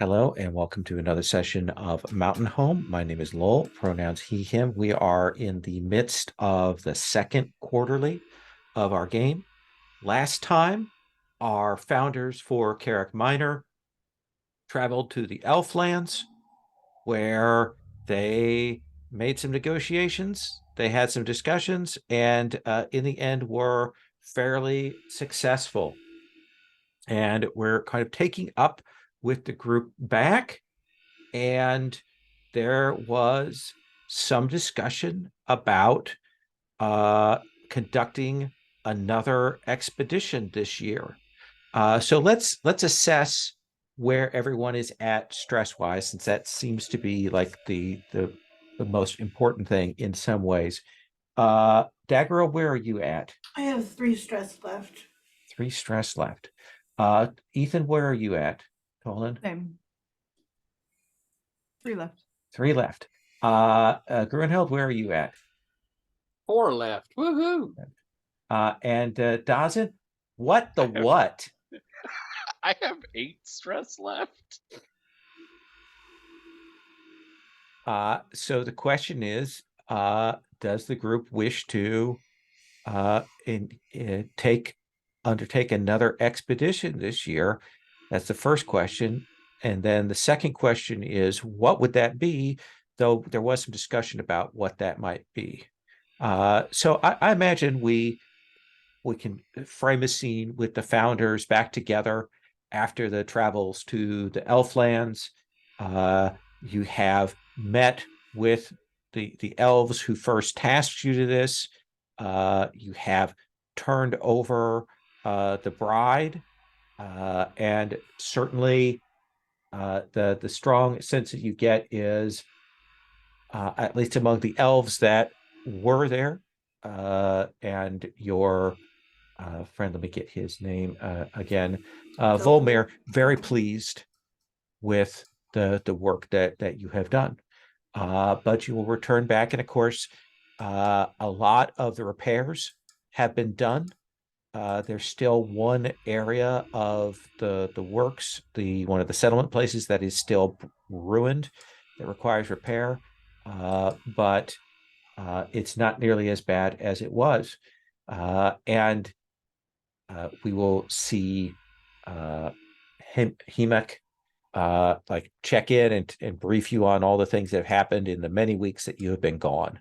Hello and welcome to another session of Mountain Home. My name is Lowell, pronouns he, him. We are in the midst of the second quarterly of our game. Last time, our founders for Carrick Minor traveled to the Elflands where they made some negotiations. They had some discussions and in the end were fairly successful. And we're kind of taking up with the group back, and there was some discussion about conducting another expedition this year. So let's assess where everyone is at stress wise, since that seems to be like the most important thing in some ways. Daggerel, where are you at? I have 3 stress left. 3 stress left. Ethan, where are you at? Colin? Same. 3 left. 3 left. Grunheld, where are you at? 4 left. Woohoo! And Dawson, what the what? I have 8 stress left. So the question is, does the group wish to undertake another expedition this year? That's the first question. And then the second question is, what would that be? Though there was some discussion about what that might be. So I imagine we can frame a scene with the founders back together after the travels to the Elflands. You have met with the elves who first tasked you to this. You have turned over the bride, and certainly the strong sense that you get is, at least among the elves that were there, and your friend, let me get his name again, Volmir, very pleased with the work that you have done. But you will return back, and of course, a lot of the repairs have been done. There's still one area of the works, one of the settlement places that is still ruined, that requires repair, but it's not nearly as bad as it was. And we will see Hemek like check in and brief you on all the things that have happened in the many weeks that you have been gone.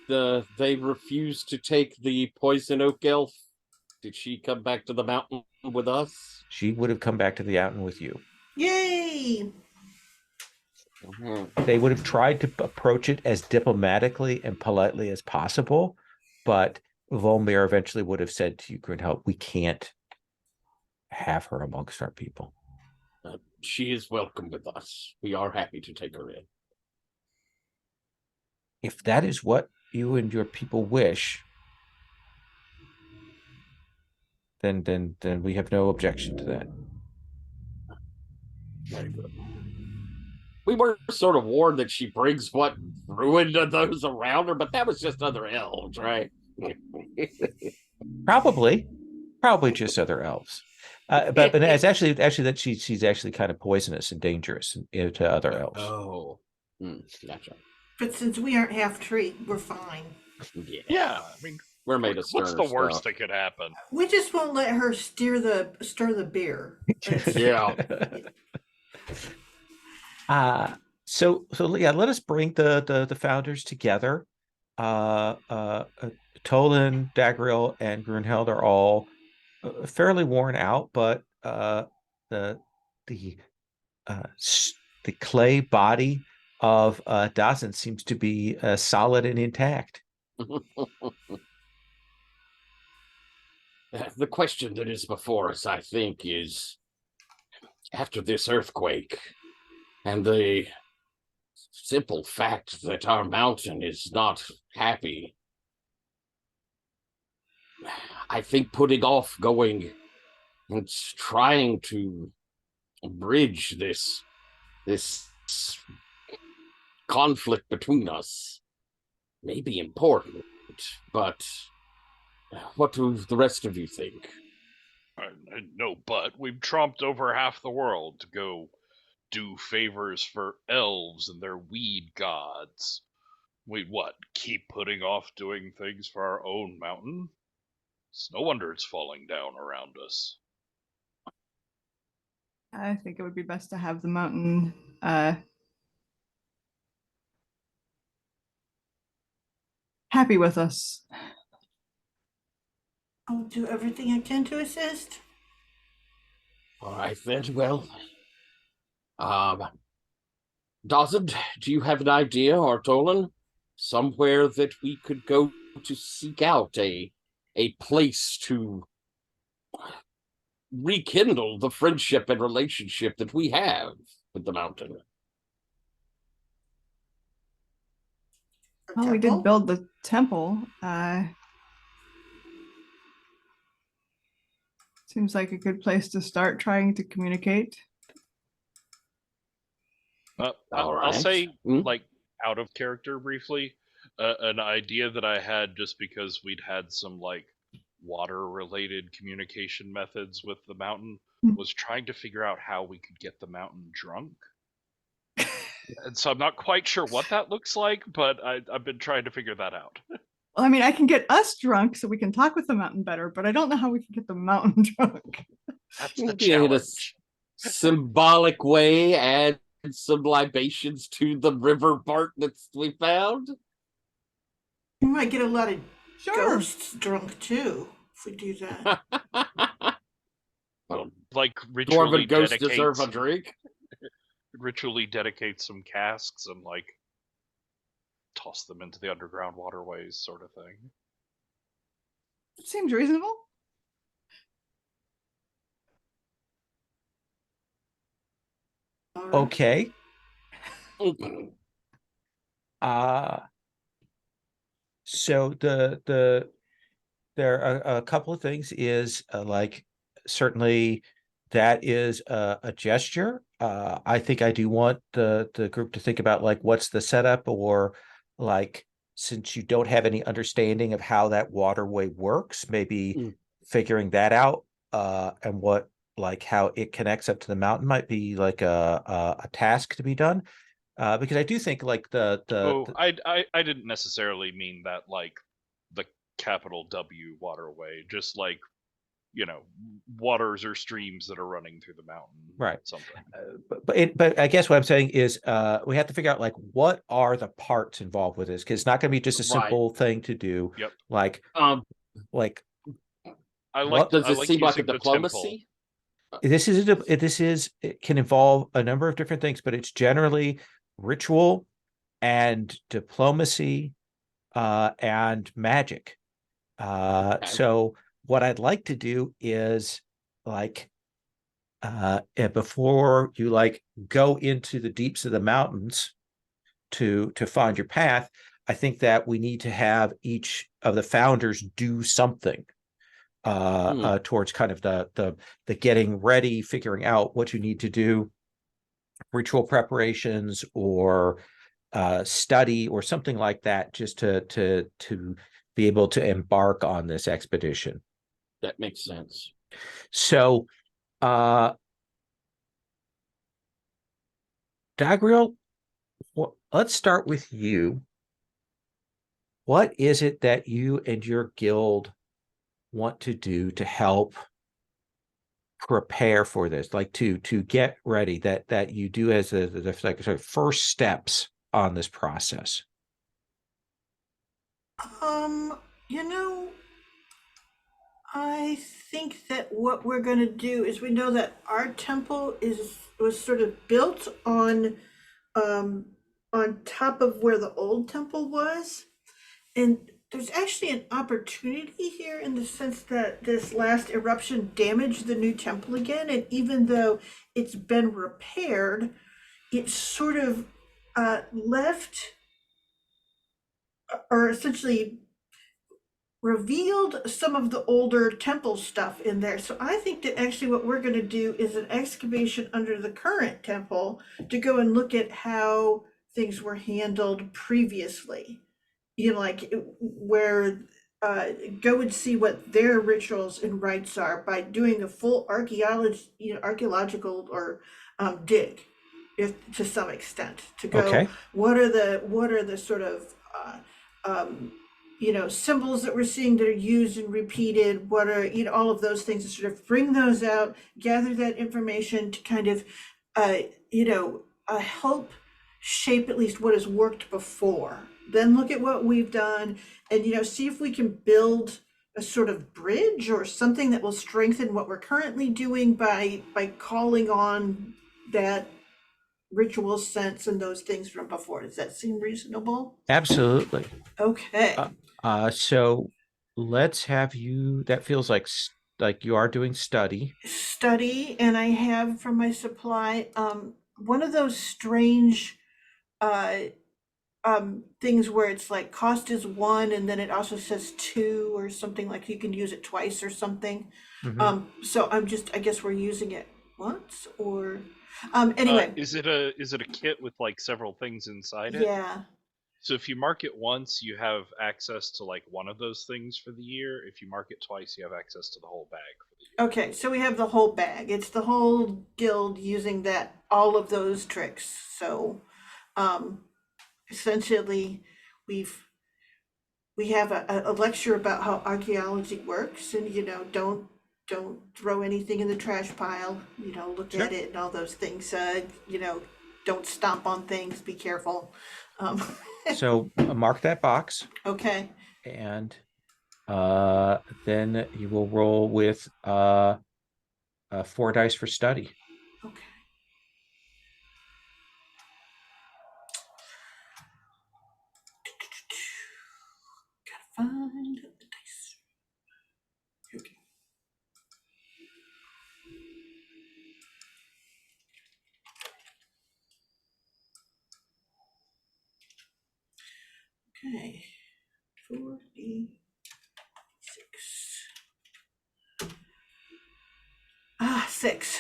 Did they refuse to take the poison oak elf? Did she come back to the mountain with us? She would have come back to the mountain with you. Yay! They would have tried to approach it as diplomatically and politely as possible, but Volmir eventually would have said to you, Grunheld, we can't have her amongst our people. She is welcome with us. We are happy to take her in. If that is what you and your people wish, then we have no objection to that. Very good. We were sort of warned that she brings what ruined to those around her, but that was just other elves, right? Probably just other elves. But it's actually that she's actually kind of poisonous and dangerous to other elves. Oh, gotcha. But since we aren't half tree, we're fine. Yeah, I mean, we're made of what's the worst stuff. that could happen? We just won't let her stir the beer. Yeah. So yeah, let us bring the founders together. Tolan, Dagriel, and Grunheld are all fairly worn out, but the clay body of Dawson seems to be solid and intact. The question that is before us, I think, is after this earthquake and the simple fact that our mountain is not happy, I think putting off going and trying to bridge this conflict between us may be important, but what do the rest of you think? No, but we've tromped over half the world to go do favors for elves and their weed gods. We what? Keep putting off doing things for our own mountain? It's no wonder it's falling down around us. I think it would be best to have the mountain happy with us. I'll do everything I can to assist. All right then. Well, Dawson, do you have an idea, or Tolan, somewhere that we could go to seek out a place to rekindle the friendship and relationship that we have with the mountain? Well, we did build the temple. Seems like a good place to start trying to communicate. I'll say, Hmm? like, out of character briefly, an idea that I had just because we'd had some, like, water-related communication methods with the mountain was trying to figure out how we could get the mountain drunk. And so I'm not quite sure what that looks like, but I've been trying to figure that out. Well, I mean, I can get us drunk so we can talk with the mountain better, but I don't know how we can get the mountain drunk. That's the Maybe in a challenge. symbolic way, add some libations to the river part that we found. We might get a lot of Sure. ghosts drunk too if we do that. Well, Like, ritually dwarven ghosts dedicate deserve a some, drink. ritually dedicate some casks and, like, toss them into the underground waterways, sort of thing. Seems reasonable. All right. Okay. So there are a couple of things is like certainly that is a gesture. I think I do want the group to think about like what's the setup, or like since you don't have any understanding of how that waterway works, maybe figuring that out and what like how it connects up to the mountain might be like a task to be done. Because I do think like I didn't necessarily mean that like the capital W waterway, just like, you know, waters or streams that are running through the mountain, right. Something. But I guess what I'm saying is we have to figure out like what are the parts involved with this, because it's not going to be just a simple thing to do. Yep. Like I like. what Does I it like seem like a using the diplomacy? this is it can involve a number of different things, but it's generally ritual and diplomacy and magic. So what I'd like to do is like before you like go into the deeps of the mountains to find your path, I think that we need to have each of the founders do something towards kind of the getting ready, figuring out what you need to do, ritual preparations or study or something like that, just to be able to embark on this expedition. That makes sense. So Dagriel, let's start with you. What is it that you and your guild want to do to help prepare for this, like to get ready, that you do as the like sort of first steps on this process? You know, I think that what we're going to do is we know that our temple was sort of built on top of where the old temple was, and there's actually an opportunity here in the sense that this last eruption damaged the new temple again, and even though it's been repaired, it sort of left or essentially revealed some of the older temple stuff in there. So I think that actually what we're going to do is an excavation under the current temple to go and look at how things were handled previously. You know, like where go and see what their rituals and rites are by doing a full archaeological or dig, if to some extent, to go Okay. what are the sort of symbols that we're seeing that are used and repeated, what are all of those things, to sort of bring those out, gather that information to kind of uh, help shape at least what has worked before, then look at what we've done, and see if we can build a sort of bridge or something that will strengthen what we're currently doing by calling on that ritual sense and those things from before. Does that seem reasonable? Absolutely. Okay. So let's have you, that feels like you are doing study. Study, and I have from my supply one of those strange uh things where it's like cost is 1 and then it also says 2 or something, like you can use it twice or something. Mhm. So I guess we're using it once, or anyway. Is it a kit with like several things inside it? Yeah. So if you mark it once, you have access to like one of those things for the year. If you mark it twice, you have access to the whole bag for the year. Okay, so we have the whole bag. It's the whole guild using all of those tricks. So um essentially we've we have a lecture about how archaeology works, and don't throw anything in the trash pile, look Sure. at it and all those things, don't stomp on things, be careful. um, So mark that box, okay. and then you will roll with 4 dice for study. Okay. Gotta find the dice. Okay. Okay. 46. Ah, 6.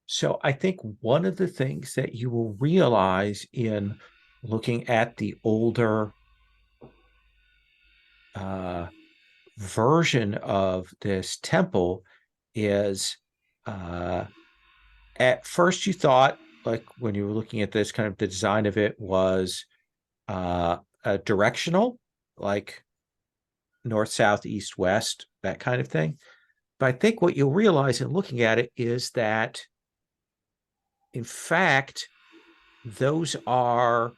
So I think one of the things that you will realize in looking at the older version of this temple is at first you thought, like when you were looking at this, kind of the design of it was directional, like north, south, east, west, that kind of thing. But I think what you'll realize in looking at it is that, in fact, those are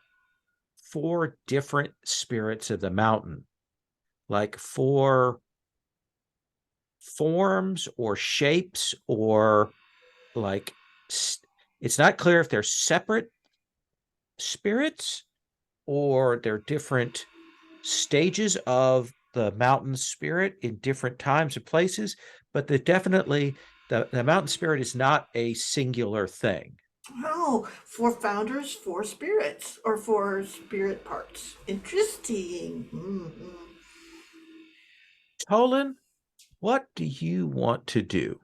4 different spirits of the mountain, like 4 forms or shapes, or like it's not clear if they're separate spirits or they're different stages of the mountain spirit in different times and places, but definitely the mountain spirit is not a singular thing. Oh, 4 founders, 4 spirits, or 4 spirit parts. Interesting. Tolan, what do you want to do?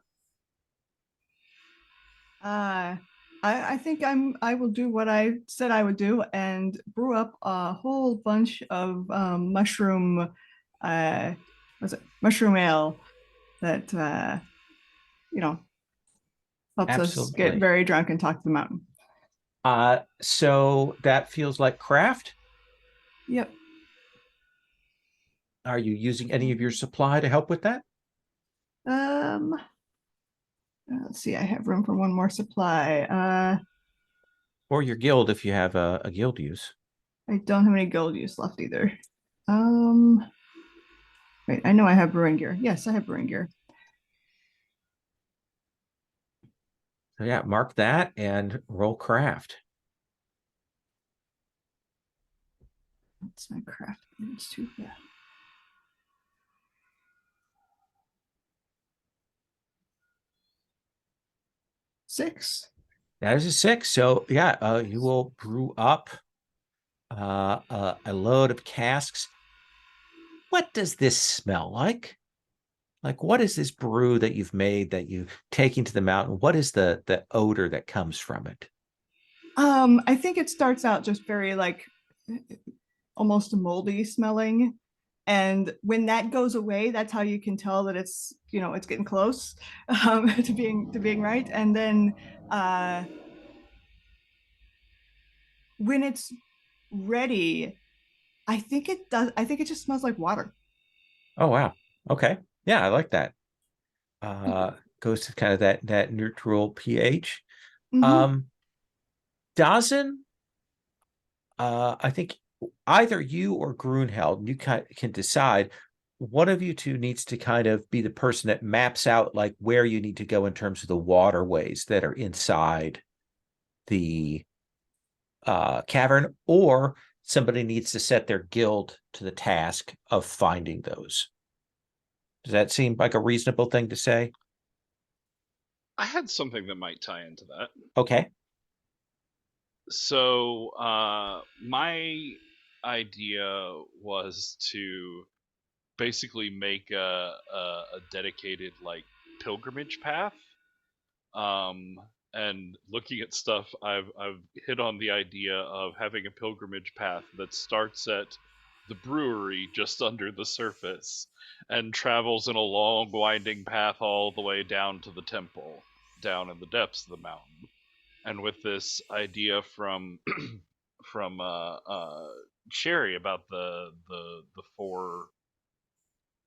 I think I will do what I said I would do and brew up a whole bunch of mushroom mushroom ale that helps us get Absolutely. very drunk and talk to the mountain. So that feels like craft. Yep. Are you using any of your supply to help with that? Let's see, I have room for one more supply. Or your guild if you have a guild use? I don't have any guild use left either. Wait, I know I have brewing gear. Yes, I have brewing gear. So yeah, mark that and roll craft. That's my craft. It's 2, yeah. Six. That is a 6. So yeah, you will brew up a load of casks. What does this smell like? Like, what is this brew that you've made that you taking to the mountain? What is the odor that comes from it? I think it starts out just very like almost moldy smelling, And when that goes away, that's how you can tell that it's, it's getting close to being right. And then when it's ready, I think it does. I think it just smells like water. Oh wow. Okay. Yeah, I like that. Goes to kind of that neutral pH. Mm-hmm. Um, Dazen, I think either you or Grunheld, you can decide one of you two needs to kind of be the person that maps out like where you need to go in terms of the waterways that are inside the cavern, or somebody needs to set their guild to the task of finding those. Does that seem like a reasonable thing to say? I had something that might tie into that. Okay. So, my idea was to basically make a dedicated like pilgrimage path. And looking at stuff, I've hit on the idea of having a pilgrimage path that starts at the brewery just under the surface and travels in a long winding path all the way down to the temple, down in the depths of the mountain. And with this idea from from Sherry about the four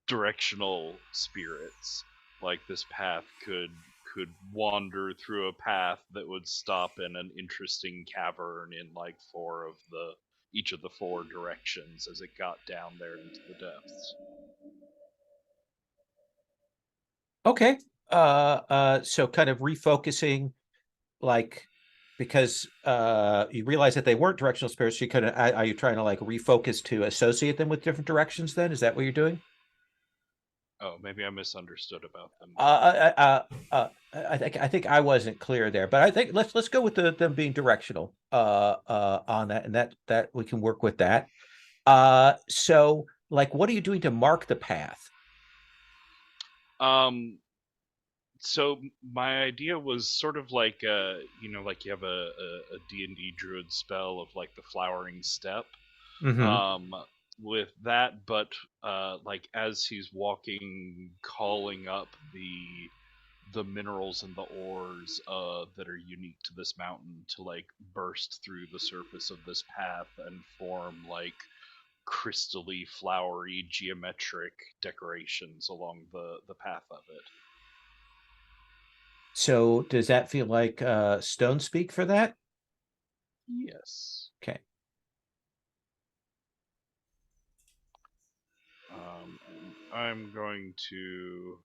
directional spirits, like this path could wander through a path that would stop in an interesting cavern in like each of the four directions as it got down there into the depths. Okay. So kind of refocusing, like, because you realize that they weren't directional spirits, you kind of are you trying to like refocus to associate them with different directions then? Is that what you're doing? Oh, maybe I misunderstood about them. I think I wasn't clear there, but I think let's go with them being directional on that, and that we can work with that. So like what are you doing to mark the path? Um, so my idea was sort of like like you have a D&D druid spell of like the flowering step. Mm-hmm. um with that, but like as he's walking, calling up the minerals and the ores that are unique to this mountain to like burst through the surface of this path and form like crystally flowery geometric decorations along the path of it. So does that feel like stone speak for that? Yes. Okay. And I'm going to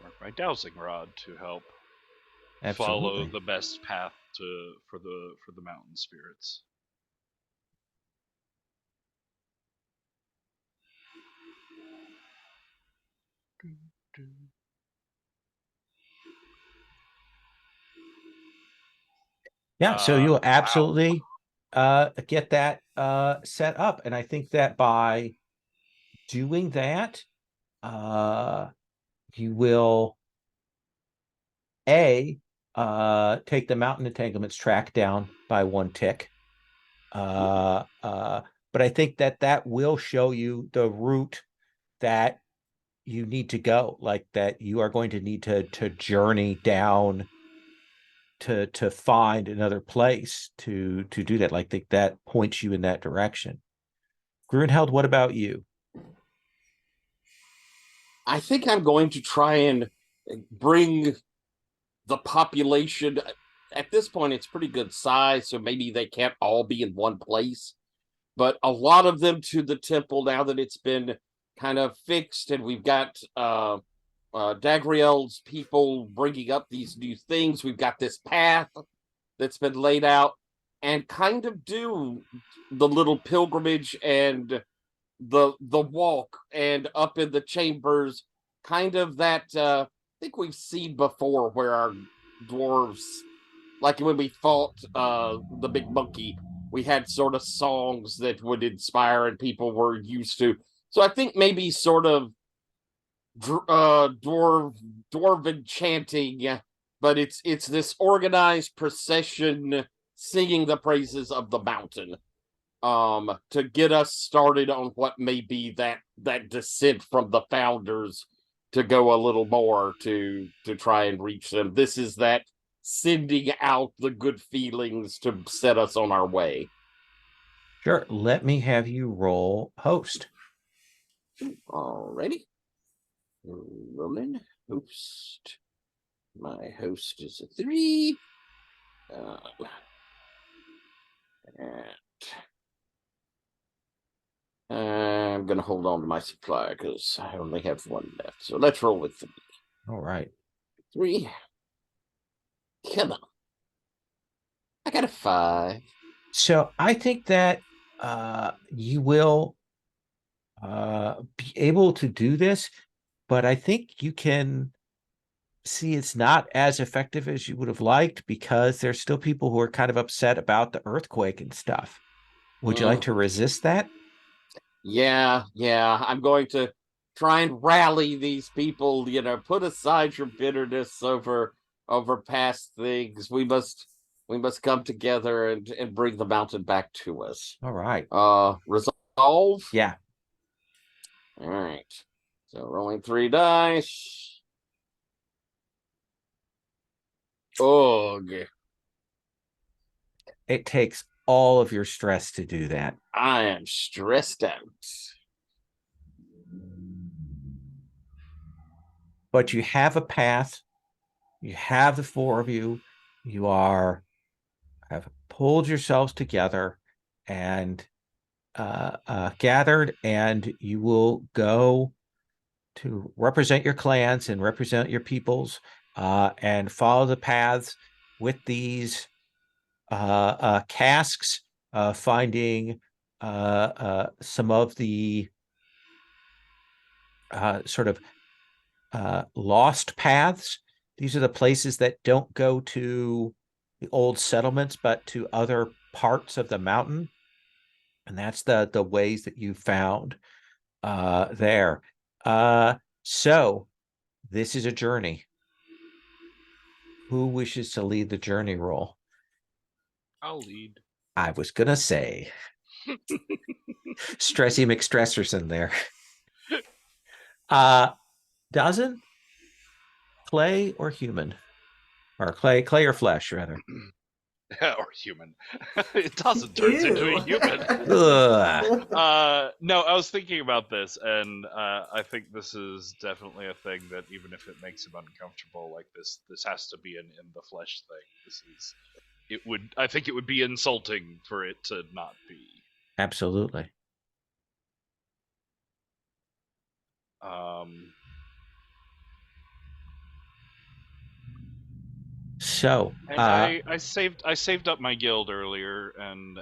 mark my dowsing rod to help follow Absolutely. the best path for the mountain spirits. Yeah, so you'll Wow. absolutely get that set up. And I think that by doing that, you will take the mountain entanglements track down by one tick. Uh, uh, but I think that will show you the route that you need to go, like that you are going to need to journey down to find another place to do that. Like that points you in that direction. Grunheld, what about you? I think I'm going to try and bring the population. At this point, it's pretty good size, so maybe they can't all be in one place, but a lot of them to the temple now that it's been kind of fixed, and we've got Dagriel's people bringing up these new things. We've got this path that's been laid out, and kind of do the little pilgrimage and the walk and up in the chambers, kind of that I think we've seen before where our dwarves, like when we fought the big monkey, we had sort of songs that would inspire and people were used to. So I think maybe sort of dwarven chanting, but it's this organized procession singing the praises of the mountain. to get us started on what may be that descent from the founders to go a little more to try and reach them. This is that sending out the good feelings to set us on our way. Sure. Let me have you roll host. Alrighty. Rolling host. My host is a 3. And I'm gonna hold on to my supply because I only have 1 left. So let's roll with 3. All right. 3. Come on. I got a 5. So I think that you will be able to do this, but I think you can see it's not as effective as you would have liked because there's still people who are kind of upset about the earthquake and stuff. Would you like to resist that? Yeah. I'm going to try and rally these people, put aside your bitterness over past things. We must come together and bring the mountain back to us. All right. Resolve? Yeah. All right. So rolling 3 dice. Ugh. It takes all of your stress to do that. I am stressed out. But you have a path. You have the 4 of you. You have pulled yourselves together and gathered, and you will go to represent your clans and represent your peoples and follow the paths with these casks, finding some of the sort of lost paths. These are the places that don't go to the old settlements, but to other parts of the mountain. And that's the ways that you found there. So this is a journey. Who wishes to lead the journey roll? I'll lead. I was gonna say Stressy McStresserson there. Dozen? Clay or human? Or clay or flesh, rather. Or human. It doesn't turn into a human. Ugh. No, I was thinking about this, and I think this is definitely a thing that even if it makes him uncomfortable, like this has to be in the flesh thing. I think it would be insulting for it to not be. Absolutely. So And I saved up my guild earlier, and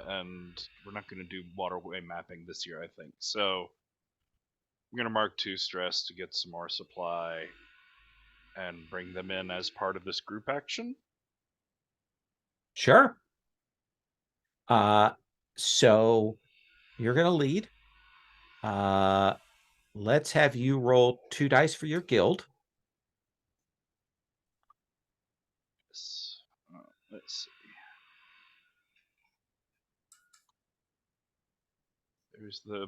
we're not going to do waterway mapping this year, I think. So I'm going to mark 2 stress to get some more supply, and bring them in as part of this group action. sure. So you're gonna lead. Let's have you roll 2 dice for your guild. Let's see. There's the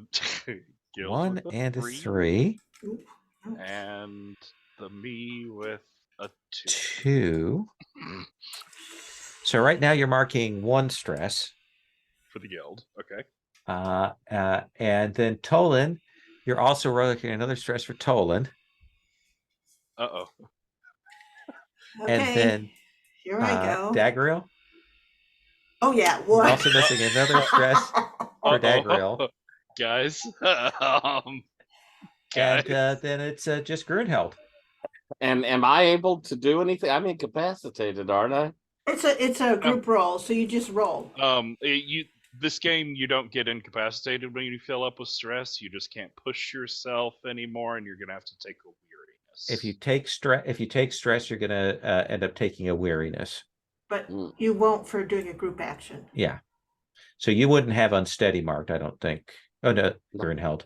guild 1 with and a 3, 3. and the me with a 2. 2. So right now you're marking 1 stress. For the guild, okay. And then Tolan, you're also rolling another stress for Tolan. Uh-oh. Okay, And then here I go. Dagriel. Oh yeah, You're what? also missing another stress for Dagriel. Guys. And then it's just Grunheld. And am I able to do anything? I'm incapacitated, aren't I? It's a group roll, so you just roll. This game, you don't get incapacitated when you fill up with stress. You just can't push yourself anymore, and you're gonna have to take a weariness. If you take stress, you're gonna end up taking a weariness. But you won't for doing a group action. Yeah. So you wouldn't have unsteady marked, I don't think. Oh no, Grunheld.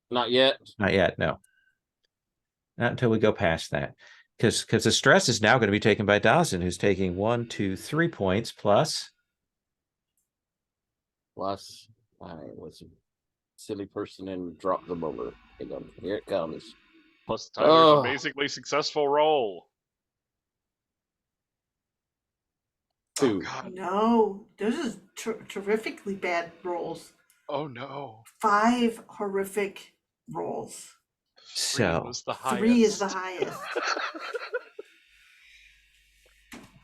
Not yet. Not yet, no. Not until we go past that. Because the stress is now going to be taken by Dawson, who's taking 1, 2, 3 points plus. I was a silly person and dropped the bowler. Hang on, here it comes. Plus Tyler's Oh. amazingly successful roll. Oh 2. god. No, those is terrifically bad rolls. Oh no. 5 horrific rolls. 3 So was the highest. 3 is the highest.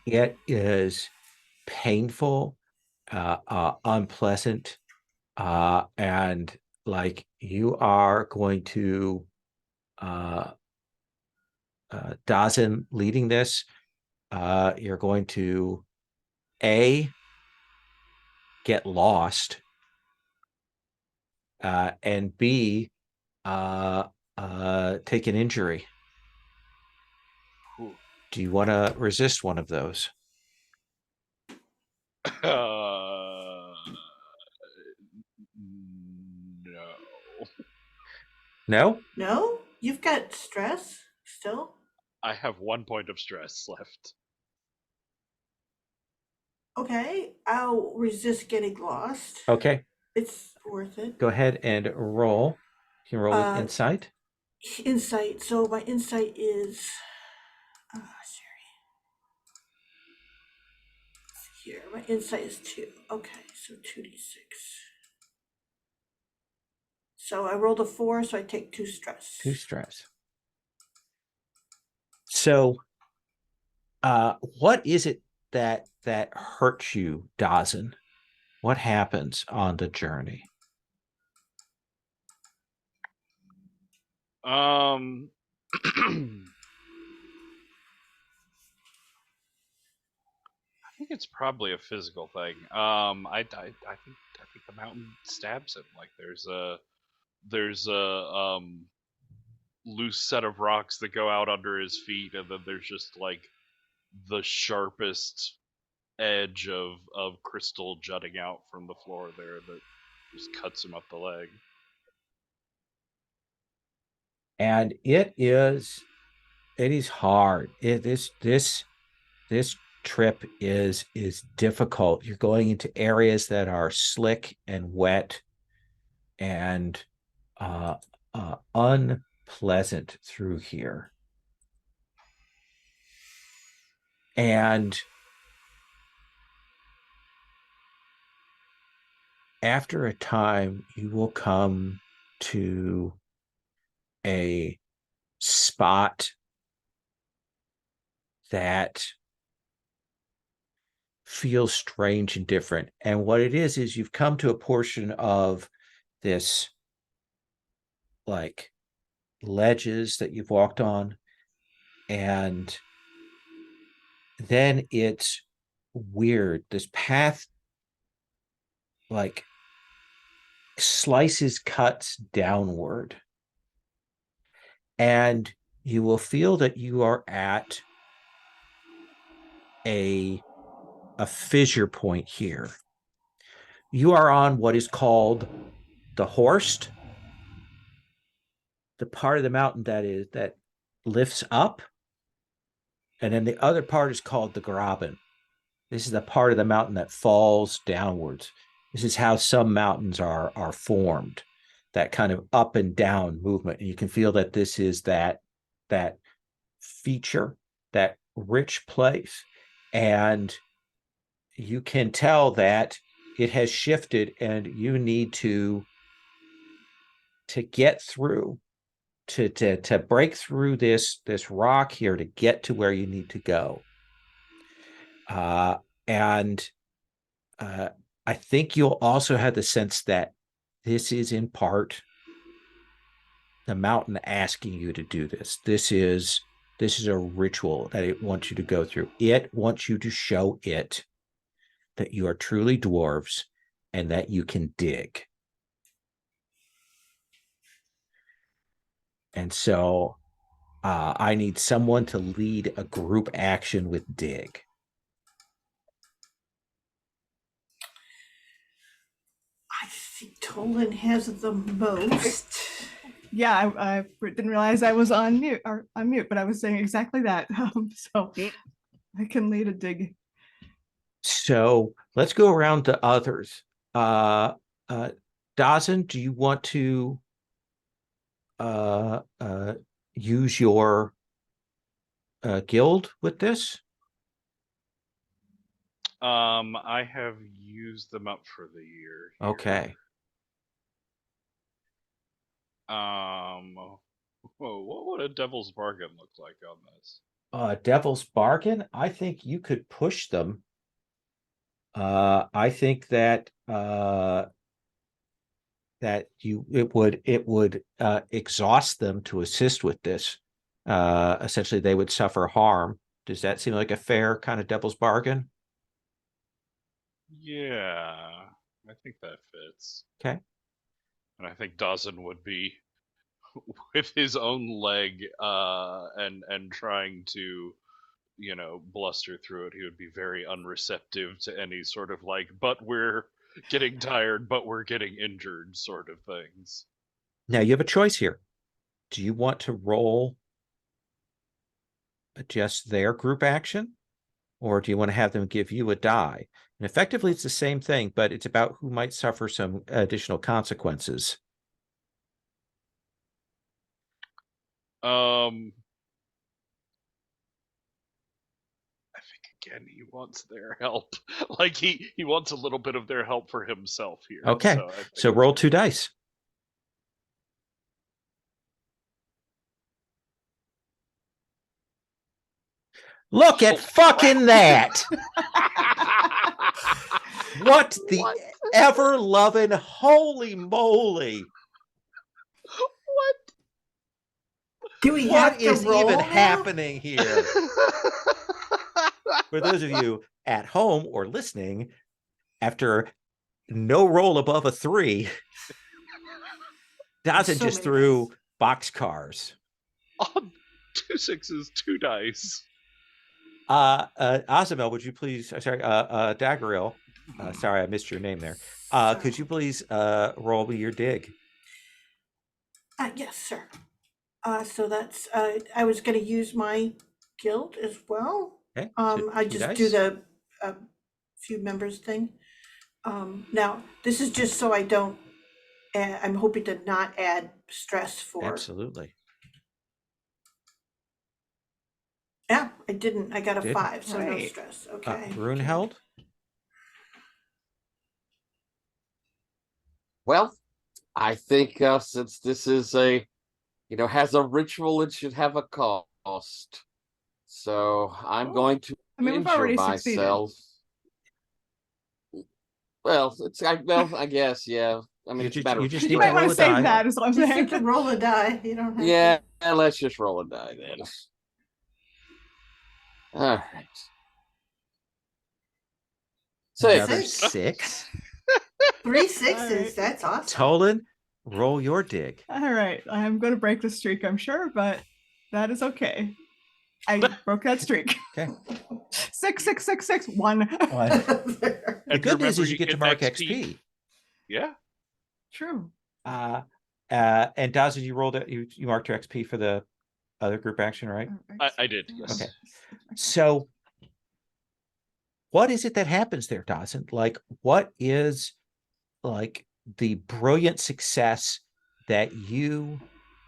it is painful, unpleasant, and like you are going to Dazin leading this, you're going to get lost, and B, take an injury. Whew. Do you want to resist one of those? No. No? No? You've got stress still? I have 1 point of stress left. Okay, I'll resist getting lost. Okay, It's worth it. go ahead and roll. You can roll with insight. Insight. So my insight is sorry. Here, my insight is 2. Okay, so 2d6. So I rolled a 4, so I take 2 stress. 2 stress. So, what is it that hurts you, Dazin? What happens on the journey? I think it's probably a physical thing. I think the mountain stabs him. Like there's a loose set of rocks that go out under his feet, and then there's just like the sharpest edge of crystal jutting out from the floor there that just cuts him up the leg. And it is hard. This trip is difficult. You're going into areas that are slick and wet and unpleasant through here. And after a time, you will come to a spot that feels strange and different. And what it is you've come to a portion of this, like, ledges that you've walked on, and then it's weird. This path, like, cuts downward, and you will feel that you are at a fissure point here. You are on what is called the Horst, the part of the mountain that lifts up, and then the other part is called the Graben. This is the part of the mountain that falls downwards. This is how some mountains are formed, that kind of up and down movement. And you can feel that this is that feature, that rich place. And you can tell that it has shifted, and you need to get through, to break through this rock here to get to where you need to go. And I think you'll also have the sense that this is in part the mountain asking you to do this. This is a ritual that it wants you to go through. It wants you to show it that you are truly dwarves and that you can dig. And so I need someone to lead a group action with dig. I think Tolan has the most. Yeah, I didn't realize I was on mute, but I was saying exactly that. So I can lead a dig. So let's go around to others. Dawson, do you want to use your guild with this? I have used them up for the year. Here. Okay. What would a devil's bargain look like on this? Devil's bargain. I think you could push them. I think that it would exhaust them to assist with this. Essentially, they would suffer harm. Does that seem like a fair kind of devil's bargain? Yeah, I think that fits. Okay. And I think Dawson would be with his own leg and trying to bluster through it. He would be very unreceptive to any sort of like, but we're getting tired, but we're getting injured sort of things. Now you have a choice here. Do you want to roll just their group action, or do you want to have them give you a die? And effectively, it's the same thing, but it's about who might suffer some additional consequences. I think again he wants their help. Like he wants a little bit of their help for himself here. Okay, so roll 2 dice. Look at fucking that. What the ever loving holy moly. What? Do we have What to is roll even now? happening here? For those of you at home or listening, after no roll above a 3, Dawson So just many threw dice. boxcars. On 2 6s, 2 dice. Azamel, would you please, sorry, Daggeril, sorry, I missed your name there. Could you please roll me your dig? Yes, sir. So that's I was going to use my guild as well. Okay. I two just do dice. the few members thing. Now this is just so I don't. I'm hoping to not add stress for. Absolutely. Yeah, I didn't. I got a Didn't. 5, so no Right. stress. Okay. Runeheld? Well, I think since this is has a ritual, it should have a cost. So I'm going to I mean, we've injure already succeeded. myself. Well, I guess, yeah. I mean, You it's a just- matter you of just You need to might stress. want roll to a save die. that, is what I'm Just saying. have to roll a die. You don't have Yeah, to. let's just roll a die then. All right. Another Six. 6. 3 6s. Alright. That's awesome. Tolan, roll your dig. All right, I'm going to break the streak, I'm sure, but that is okay. I broke that streak. Okay. 6, 6, 6, 6, 1. The And good news remember, is you get to mark XP. Yeah. True. And Dawson, you rolled it. You marked your XP for the other group action, right? I did, yes. Okay. So, what is it that happens there, Dawson? Like, what is like the brilliant success that you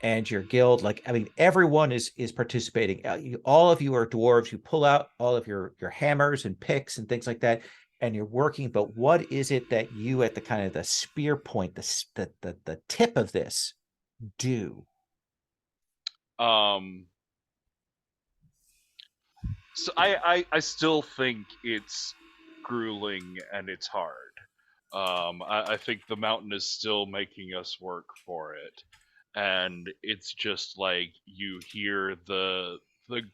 and your guild, like, I mean, everyone is participating. All of you are dwarves. You pull out all of your hammers and picks and things like that, and you're working. But what is it that you, at the kind of the spear point, the tip of this, do? So I still think it's grueling and it's hard. I think the mountain is still making us work for it, and it's just like you hear the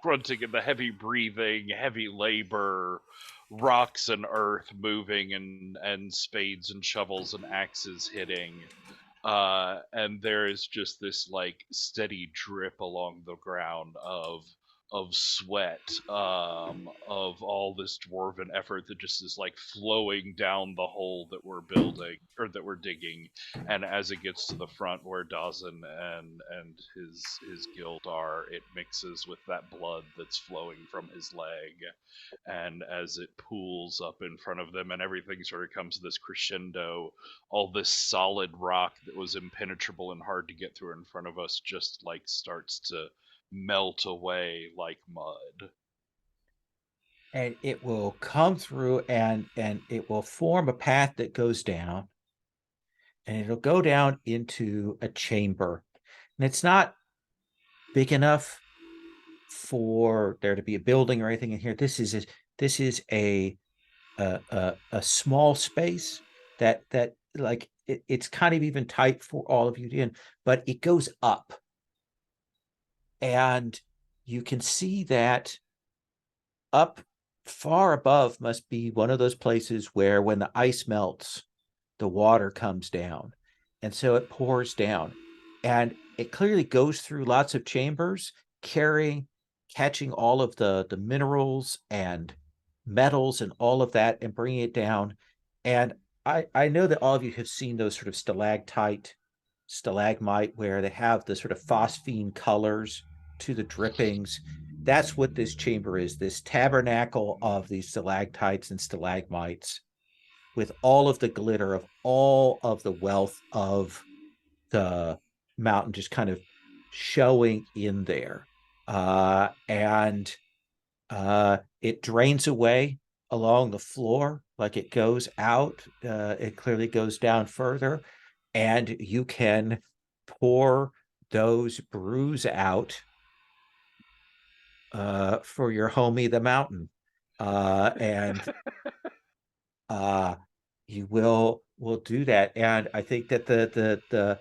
grunting and the heavy breathing, heavy labor, rocks and earth moving, and spades and shovels and axes hitting. And there is just this like steady drip along the ground of of sweat, of all this dwarven effort that just is like flowing down the hole that we're building or that we're digging. And as it gets to the front where Dawson and his guild are, it mixes with that blood that's flowing from his leg. And as it pools up in front of them and everything sort of comes to this crescendo, all this solid rock that was impenetrable and hard to get through in front of us just like starts to melt away like mud. And it will come through and it will form a path that goes down, and it'll go down into a chamber. And it's not big enough for there to be a building or anything in here. This is a small space that like it's kind of even tight for all of you in, but it goes up. And you can see that up far above must be one of those places where when the ice melts, the water comes down. And so it pours down. And it clearly goes through lots of chambers, catching all of the minerals and metals and all of that and bringing it down. And I know that all of you have seen those sort of stalagmite, where they have the sort of phosphine colors to the drippings. That's what this chamber is, this tabernacle of these stalactites and stalagmites with all of the glitter of all of the wealth of the mountain just kind of showing in there. And it drains away along the floor like it goes out. It clearly goes down further, and you can pour those brews out for your homie the mountain, and you will do that. And I think that the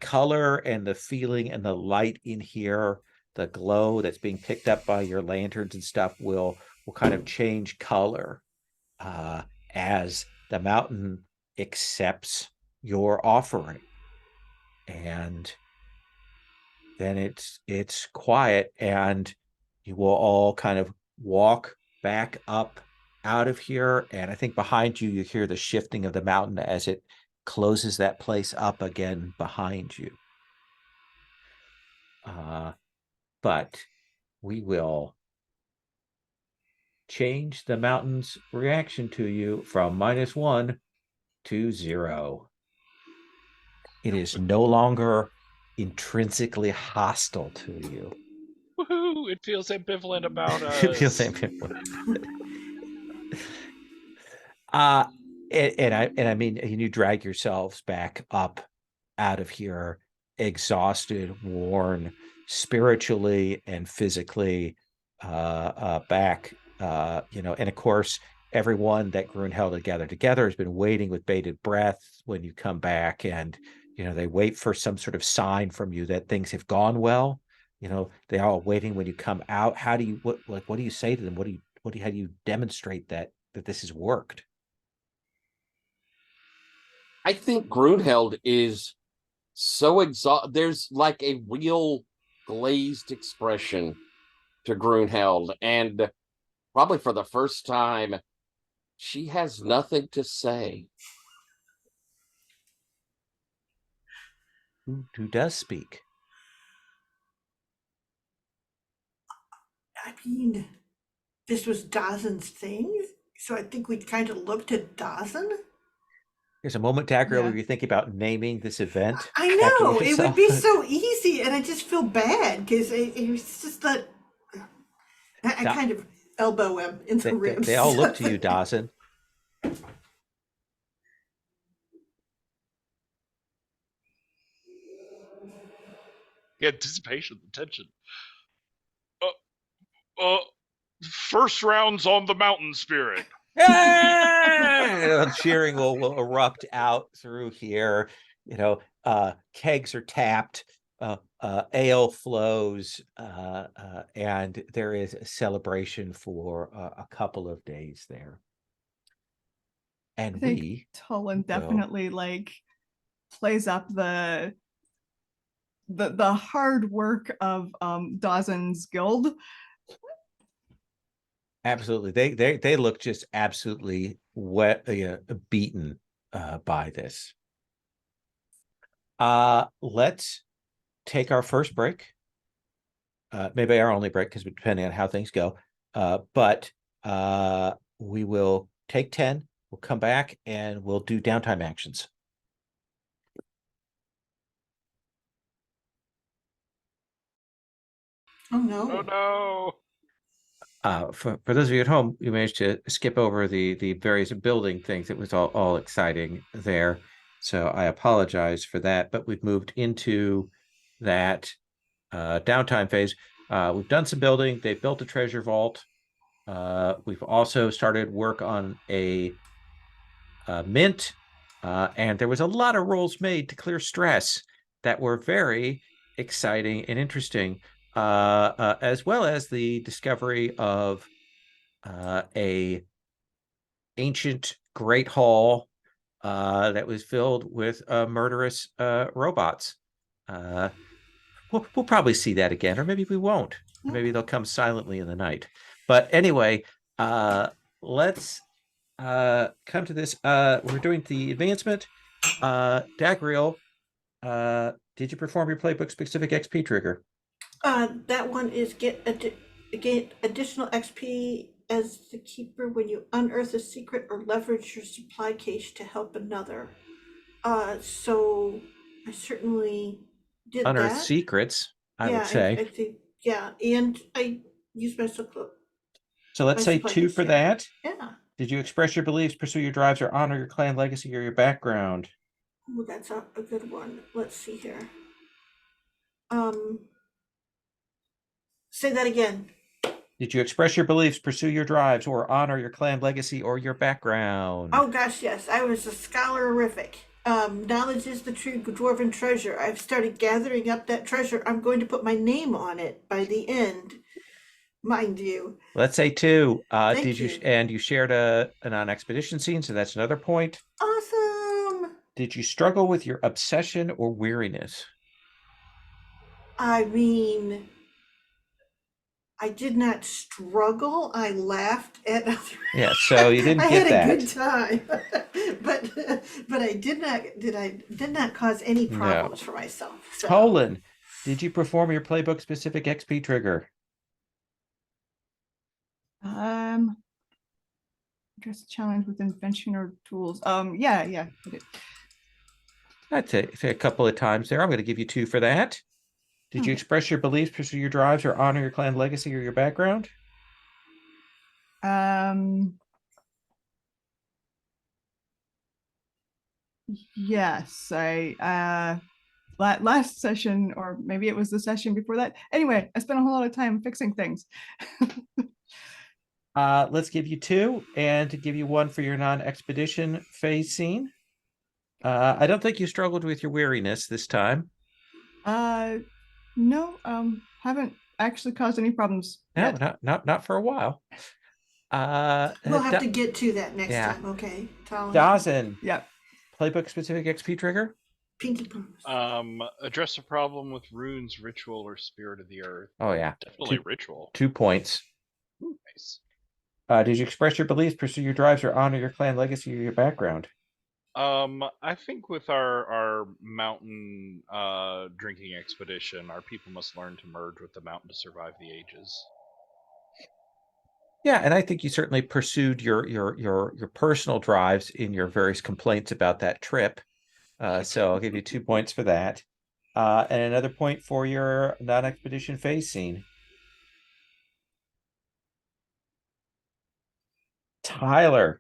color and the feeling and the light in here, the glow that's being picked up by your lanterns and stuff will kind of change color as the mountain accepts your offering. And then it's quiet, and you will all kind of walk back up out of here. And I think behind you, you hear the shifting of the mountain as it closes that place up again behind you. But we will change the mountain's reaction to you from -1 to 0. It is no longer intrinsically hostile to you. Woohoo! It feels ambivalent about us. It feels ambivalent. And I mean, you drag yourselves back up out of here, exhausted, worn, spiritually and physically, back. And of course, everyone that Grunheld gathered together has been waiting with bated breath when you come back, and they wait for some sort of sign from you that things have gone well. They're all waiting when you come out. How do you what do you say to them? How do you demonstrate that this has worked? I think Grunheld is so exhausted. There's like a real glazed expression to Grunheld, and probably for the first time, she has nothing to say. Who does speak? I mean, this was Dawson's thing, so I think we kind of looked at Dawson. There's a moment, Dagger, Yeah. where you think about naming this event. I after know, it yourself. would be so easy, and I just feel bad because it was just that I Da- kind of elbow him in the ribs. They all look to you, Dawson. The anticipation, the tension. First round's on the mountain spirit. Cheering will erupt out through here. Kegs are tapped, ale flows, and there is a celebration for a couple of days there. And I think we Tullen will- definitely plays up the hard work of Dawson's guild Absolutely. They look just absolutely wet, beaten by this. Let's take our first break. Maybe our only break, because depending on how things go. But we will take 10. We'll come back and we'll do downtime actions. Oh no. Oh no. For those of you at home, you managed to skip over the various building things. It was all exciting there. So I apologize for that, but we've moved into that downtime phase. We've done some building. They've built a treasure vault. We've also started work on a mint, and there was a lot of rolls made to clear stress that were very exciting and interesting, as well as the discovery of a ancient great hall that was filled with murderous robots. We'll probably see that again, or maybe we won't. Or maybe they'll come silently in the night. But anyway, let's come to this. We're doing the advancement. Dagriel, did you perform your playbook specific XP trigger? That one is get additional XP as the keeper when you unearth a secret or leverage your supply cache to help another. So I certainly did Unearth that. secrets, I would I say. think, yeah, and I used my supply. So let's my say supply 2 cache, for yeah. that. Yeah. Did you express your beliefs, pursue your drives, or honor your clan legacy or your background? Oh, that's a good one. Let's see here. Say that again. Did you express your beliefs, pursue your drives, or honor your clan legacy or your background? Oh gosh, yes. I was a scholarific. Knowledge is the true dwarven treasure. I've started gathering up that treasure. I'm going to put my name on it by the end, mind you. Let's say 2. Thank Did you you. and you shared a non-expedition scene, so that's another point. Awesome. Did you struggle with your obsession or weariness? I mean, I did not struggle. I laughed at other. Yeah, so you didn't I get had a that. good time, but I did not cause any problems for myself. So. Tolan, did you perform your playbook specific XP trigger? Address a challenge with invention or tools. Yeah, I did. I'd say a couple of times there. I'm going to give you 2 for that. Did you Okay. express your beliefs, pursue your drives, or honor your clan legacy or your background? Yes, I last session, or maybe it was the session before that. Anyway, I spent a whole lot of time fixing things. Let's give you 2, and to give you 1 for your non-expedition phase scene. I don't think you struggled with your weariness this time. No, haven't actually caused any problems No, yet. not for a while. We'll have to get to that next yeah. time, okay? Dawson, Yeah. playbook specific XP trigger? Pinky promise. Address a problem with runes, ritual, or spirit of the earth. Oh yeah, Definitely ritual. 2 points. Ooh, nice. Did you express your beliefs, pursue your drives, or honor your clan legacy or your background? I think with our mountain drinking expedition, our people must learn to merge with the mountain to survive the ages. Yeah, and I think you certainly pursued your personal drives in your various complaints about that trip. So I'll give you 2 points for that. And another point for your non-expedition phase scene. Tyler,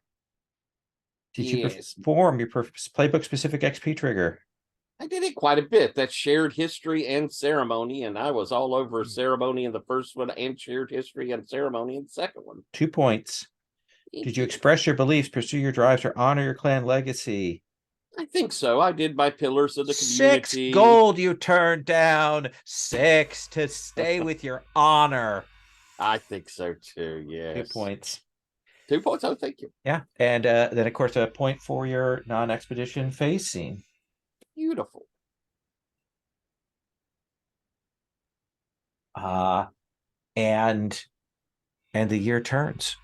did you perform your playbook specific XP trigger? I did it quite a bit. That's shared history and ceremony, and I was all over ceremony in the first one and shared history and ceremony in the second one. 2 points. Did you express your beliefs, pursue your drives, or honor your clan legacy? I think so. I did my pillars of the community. 6 gold you turned down. 6 to stay with your honor. I think so too. Yes. 2 points. 2 points. Oh, thank you. Yeah, and then of course a point for your non-expedition phase scene. Beautiful. And and the year turns.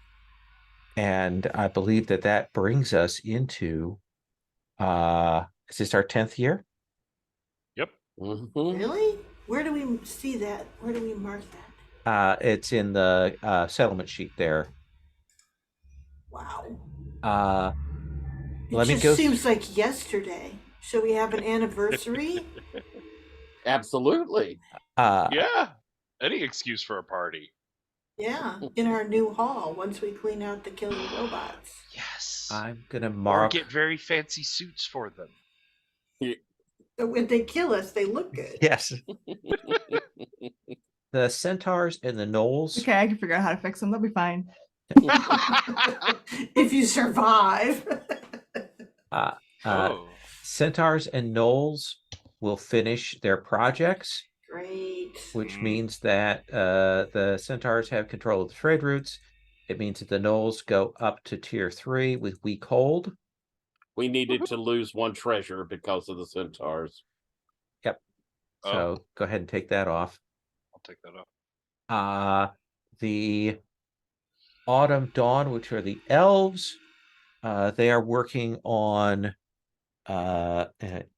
And I believe that that brings us into, is this our 10th year? Yep. Mhm. Really? Where do we see that? Where do we mark that? It's in the settlement sheet there. Wow. Uh, It let me just go. seems like yesterday. Shall we have an anniversary? Absolutely. Yeah. Any excuse for a party. Yeah, in our new hall once we clean out the killer robots. Yes. I'm gonna Or mark. get very fancy suits for them. So when they kill us, they look good. Yes. The centaurs and the gnolls. Okay, I can figure out how to fix them. They'll be fine. If you survive. Oh. Centaurs and gnolls will finish their projects, Great. which means that the centaurs have control of the trade routes. It means that the gnolls go up to tier 3 with weak hold. We needed to lose one treasure because of the centaurs. Yep. So go ahead and take that off. I'll take that off. The Autumn Dawn, which are the elves, they are working on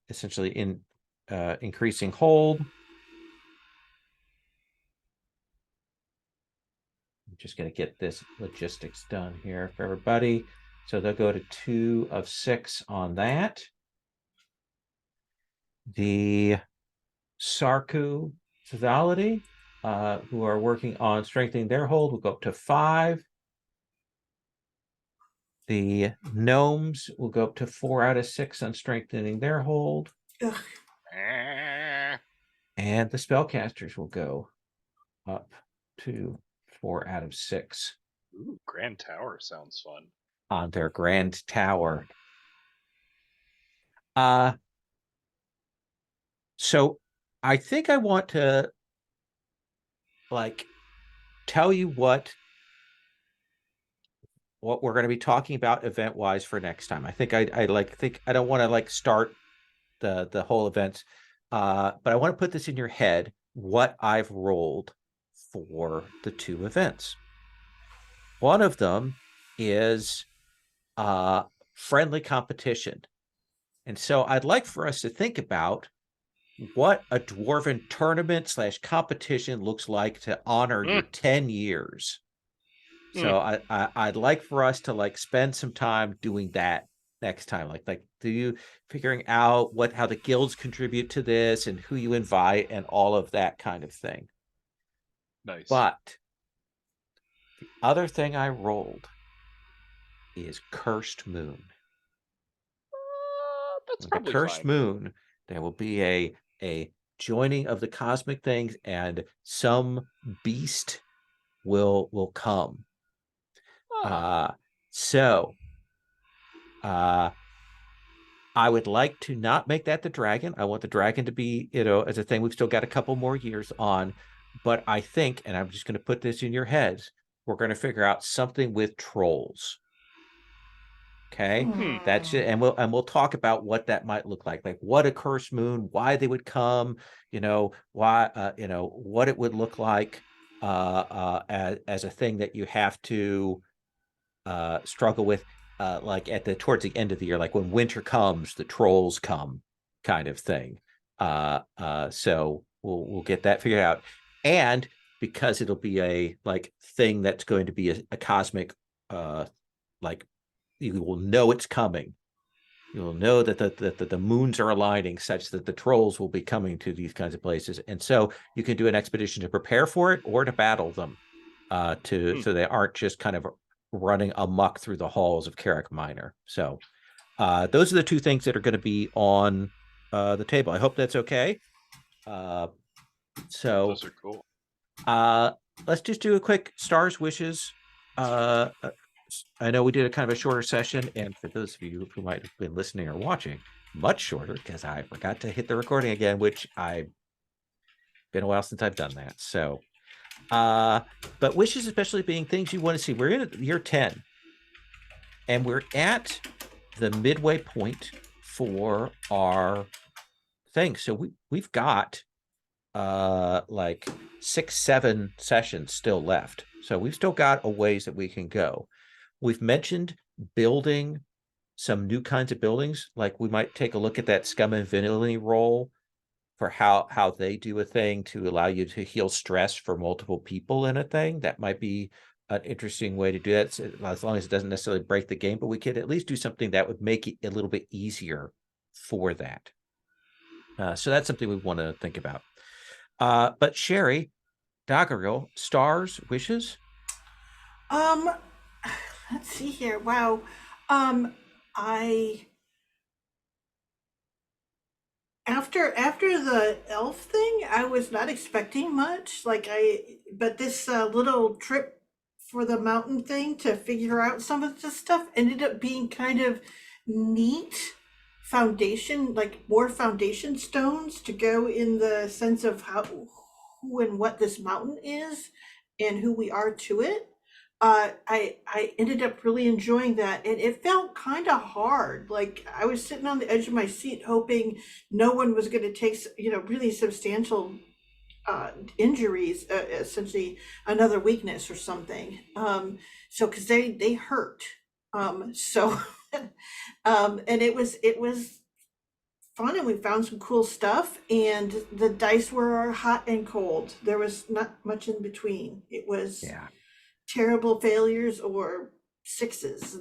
essentially in increasing hold. I'm just going to get this logistics done here for everybody. So they'll go to 2 of 6 on that. The Sarku Fidelity, who are working on strengthening their hold, will go up to 5. The gnomes will go up to 4 out of 6 on strengthening their hold. Ugh. And the spellcasters will go up to 4 out of 6. Ooh, Grand Tower sounds fun. On their grand tower. So I think I want to tell you what we're going to be talking about event wise for next time. I think I don't want to start the whole event, but I want to put this in your head what I've rolled for the 2 events. One of them is friendly competition. And so I'd like for us to think about what a dwarven tournament / competition looks like to honor your 10 years. So I'd like for us to spend some time doing that next time. Do you figuring out how the guilds contribute to this and who you invite and all of that kind of thing. Nice. But the other thing I rolled is Cursed Moon. That's With probably the Cursed fine. Moon, there will be a joining of the cosmic things, and some beast will come. So I would like to not make that the dragon. I want the dragon to be, as a thing. We've still got a couple more years on, but I think, and I'm just going to put this in your heads, we're going to figure out something with trolls. Okay, that's it, and we'll talk about what that might look like what a cursed moon, why they would come, why, what it would look like as a thing that you have to struggle with, towards the end of the year, when winter comes, the trolls come, kind of thing. So we'll get that figured out, and because it'll be a thing that's going to be a cosmic, you will know it's coming. You'll know that the moons are aligning such that the trolls will be coming to these kinds of places, and so you can do an expedition to prepare for it or to battle them, so they aren't just kind of running amok through the halls of Carrick Minor. So those are the 2 things that are going to be on the table. I hope that's okay. So Those are cool. Let's just do a quick stars wishes. I know we did a kind of a shorter session, and for those of you who might have been listening or watching, much shorter, because I forgot to hit the recording again, which I've been a while since I've done that. So but wishes especially being things you want to see. We're in year 10, and we're at the midway point for our thing. So we've got 6-7 sessions still left. So we've still got a ways that we can go. We've mentioned building some new kinds of buildings, like we might take a look at that scum and villainy roll for how they do a thing to allow you to heal stress for multiple people in a thing. That might be an interesting way to do that, as long as it doesn't necessarily break the game, but we could at least do something that would make it a little bit easier for that. So that's something we want to think about. But Sherry, Doggerel, stars, wishes? Um, let's see here. Wow. I after the elf thing, I was not expecting much. But this little trip for the mountain thing to figure out some of this stuff ended up being kind of neat foundation, like more foundation stones to go in the sense of who and what this mountain is and who we are to it. I ended up really enjoying that, and it felt kind of hard. Like I was sitting on the edge of my seat, hoping no one was going to take really substantial injuries, essentially another weakness or something. So because they hurt. So and it was fun, and we found some cool stuff, and the dice were hot and cold. There was not much in between. It was Yeah. terrible failures or sixes,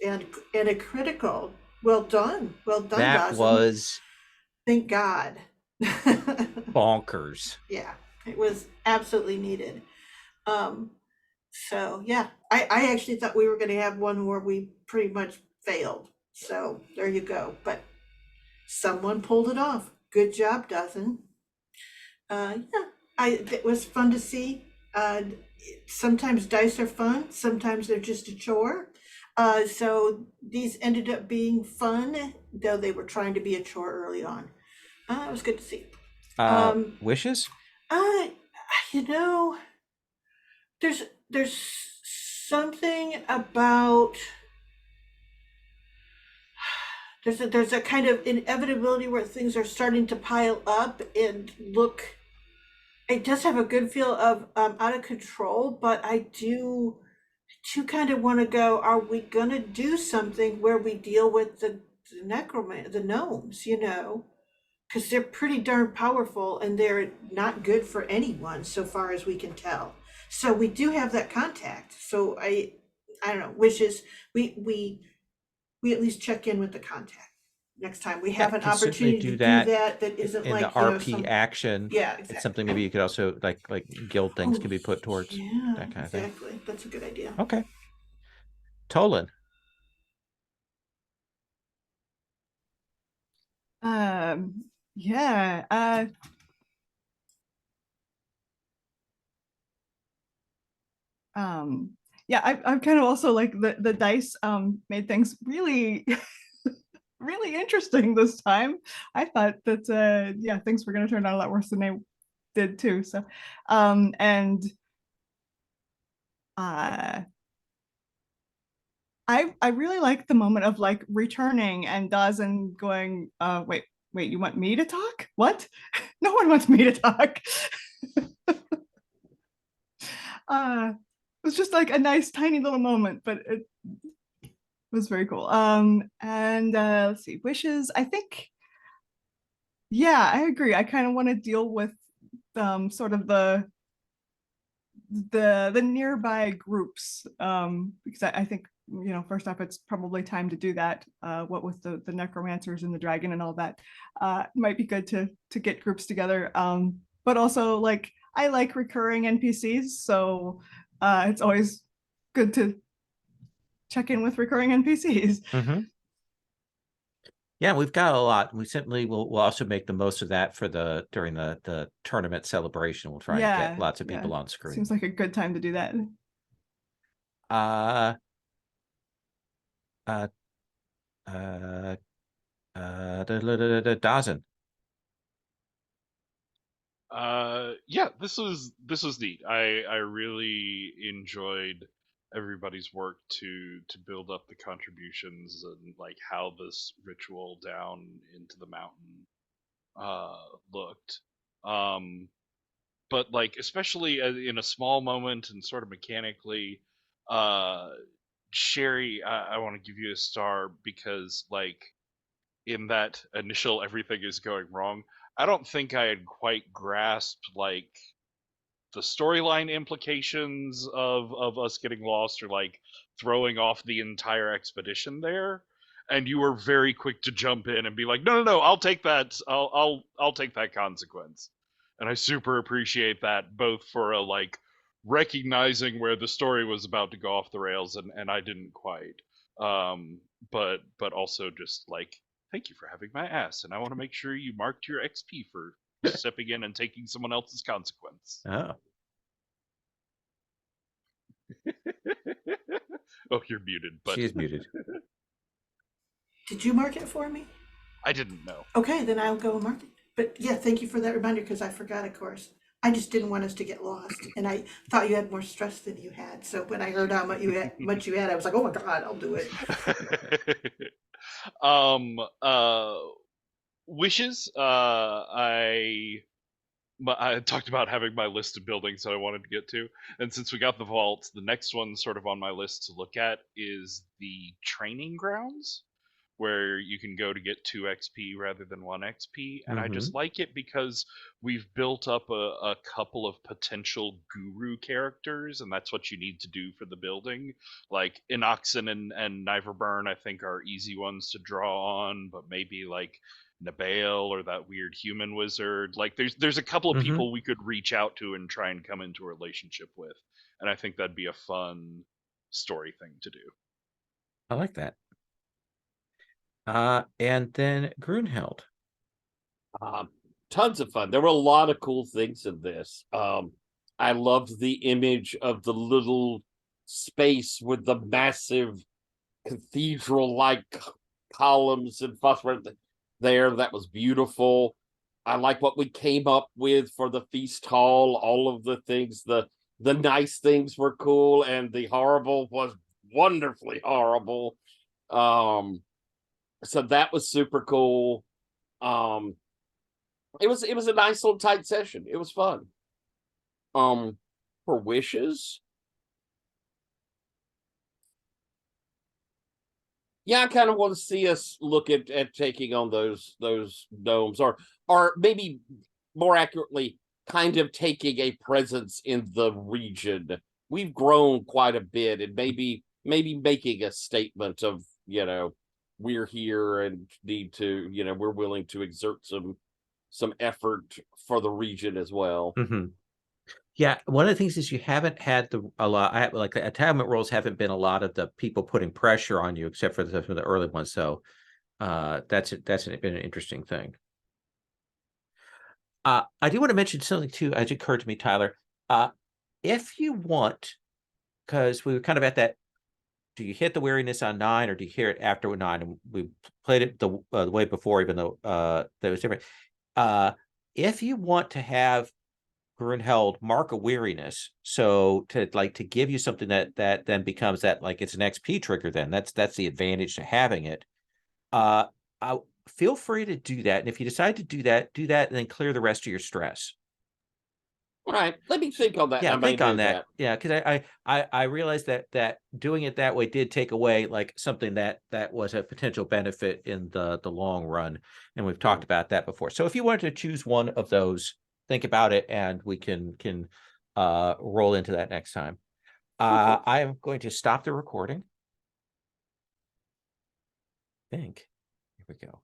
and a critical. Well done, That Dawson. was Thank God. bonkers. Yeah, it was absolutely needed. Um, so yeah, I actually thought we were going to have one where we pretty much failed. So there you go. But someone pulled it off. Good job, Dawson. Yeah, it was fun to see. Sometimes dice are fun, sometimes they're just a chore. So these ended up being fun, though they were trying to be a chore early on. It was good to see. Wishes? Uh, you know, there's something about there's a kind of inevitability where things are starting to pile up and look. It does have a good feel of out of control, but I do kind of want to go. Are we gonna do something where we deal with the gnomes? Because they're pretty darn powerful, and they're not good for anyone so far as we can tell. So we do have that contact. So I don't know. Wishes we at least check in with the contact next time we have an Can certainly opportunity to do do that that isn't in the like RP action. yeah, It's exactly. something maybe you could also like guild things Oh, can be put towards yeah, that kind of thing. exactly. That's a good idea. Okay. Tolan. Yeah. Um, yeah, I'm kind of also like the dice made things really really interesting this time. I thought that yeah, things were going to turn out a lot worse than they did too. So and uh I really like the moment of like returning and Dawson going, wait, you want me to talk? What? No one wants me to talk. It was just like a nice tiny little moment, but it was very cool. And let's see, wishes. I think, yeah, I agree. I kind of want to deal with sort of the nearby groups because I think first off it's probably time to do that what with the necromancers and the dragon and all that might be good to get groups together but also like I like recurring NPCs, so it's always good to check in with recurring NPCs. Mm-hmm. Yeah, we've got a lot. We certainly will also make the most of that for during the tournament celebration. We'll try and get lots of people on screen. Seems like a good time to do that. Uh Dawson. Yeah, this was neat. I really enjoyed everybody's work to build up the contributions and like how this ritual down into the mountain looked. Um but like especially in a small moment and sort of mechanically, Sherry, I want to give you a star because like in that initial everything is going wrong, I don't think I had quite grasped like the storyline implications of us getting lost or like throwing off the entire expedition there. And you were very quick to jump in and be like, no, I'll take that. I'll take that consequence. And I super appreciate that, both for a like recognizing where the story was about to go off the rails and I didn't quite. But also just like, thank you for having my ass, and I want to make sure you marked your XP for stepping in and taking someone else's consequence. Oh, Oh, you're muted, but she is muted. Did you mark it for me? I didn't know. Okay, then I'll go and mark it. But yeah, thank you for that reminder because I forgot, of course. I just didn't want us to get lost, and I thought you had more stress than you had. So when I heard how much you had, I was like, "Oh my God, I'll do it." Wishes. I talked about having my list of buildings that I wanted to get to, and since we got the vault, the next one sort of on my list to look at is the training grounds, where you can go to get 2 XP rather than 1 XP. And I just like it because we've built up a couple of potential guru characters, and that's what you need to do for the building. Like Inoxen and Niverburn, I think, are easy ones to draw on, but maybe like Nabael or that weird human wizard. Like there's a couple of people we could reach out to and try and come into a relationship with. And I think that'd be a fun story thing to do. I like that. And then Grunheld. Tons of fun. There were a lot of cool things in this. I loved the image of the little space with the massive cathedral-like columns and phosphorus there. That was beautiful. I like what we came up with for the feast hall. All of the things, the nice things were cool, and the horrible was wonderfully horrible. So that was super cool. It was a nice little tight session. It was fun. For wishes, yeah, I kind of want to see us look at taking on those domes, or maybe more accurately, kind of taking a presence in the region. We've grown quite a bit, and maybe making a statement of, we're here and need to, we're willing to exert some effort for the region as well. Yeah, one of the things is you haven't had a lot. Like the attainment rolls haven't been a lot of the people putting pressure on you, except for the early ones. So that's been an interesting thing. I do want to mention something too, as it occurred to me, Tyler. If you want, because we were kind of at that, do you hit the weariness on 9 or do you hear it after 9? And we played it the way before, even though that was different. If you want to have Grunheld mark a weariness, so to give you something that then becomes that, like, it's an XP trigger, then that's the advantage to having it. Feel free to do that, and if you decide to do that and then clear the rest of your stress. All right, let me think on that. Yeah, think on that. Yeah, because I realized that doing it that way did take away like something that was a potential benefit in the long run, and we've talked about that before. So if you wanted to choose one of those, think about it, and we can roll into that next time. I am going to stop the recording. Here we go.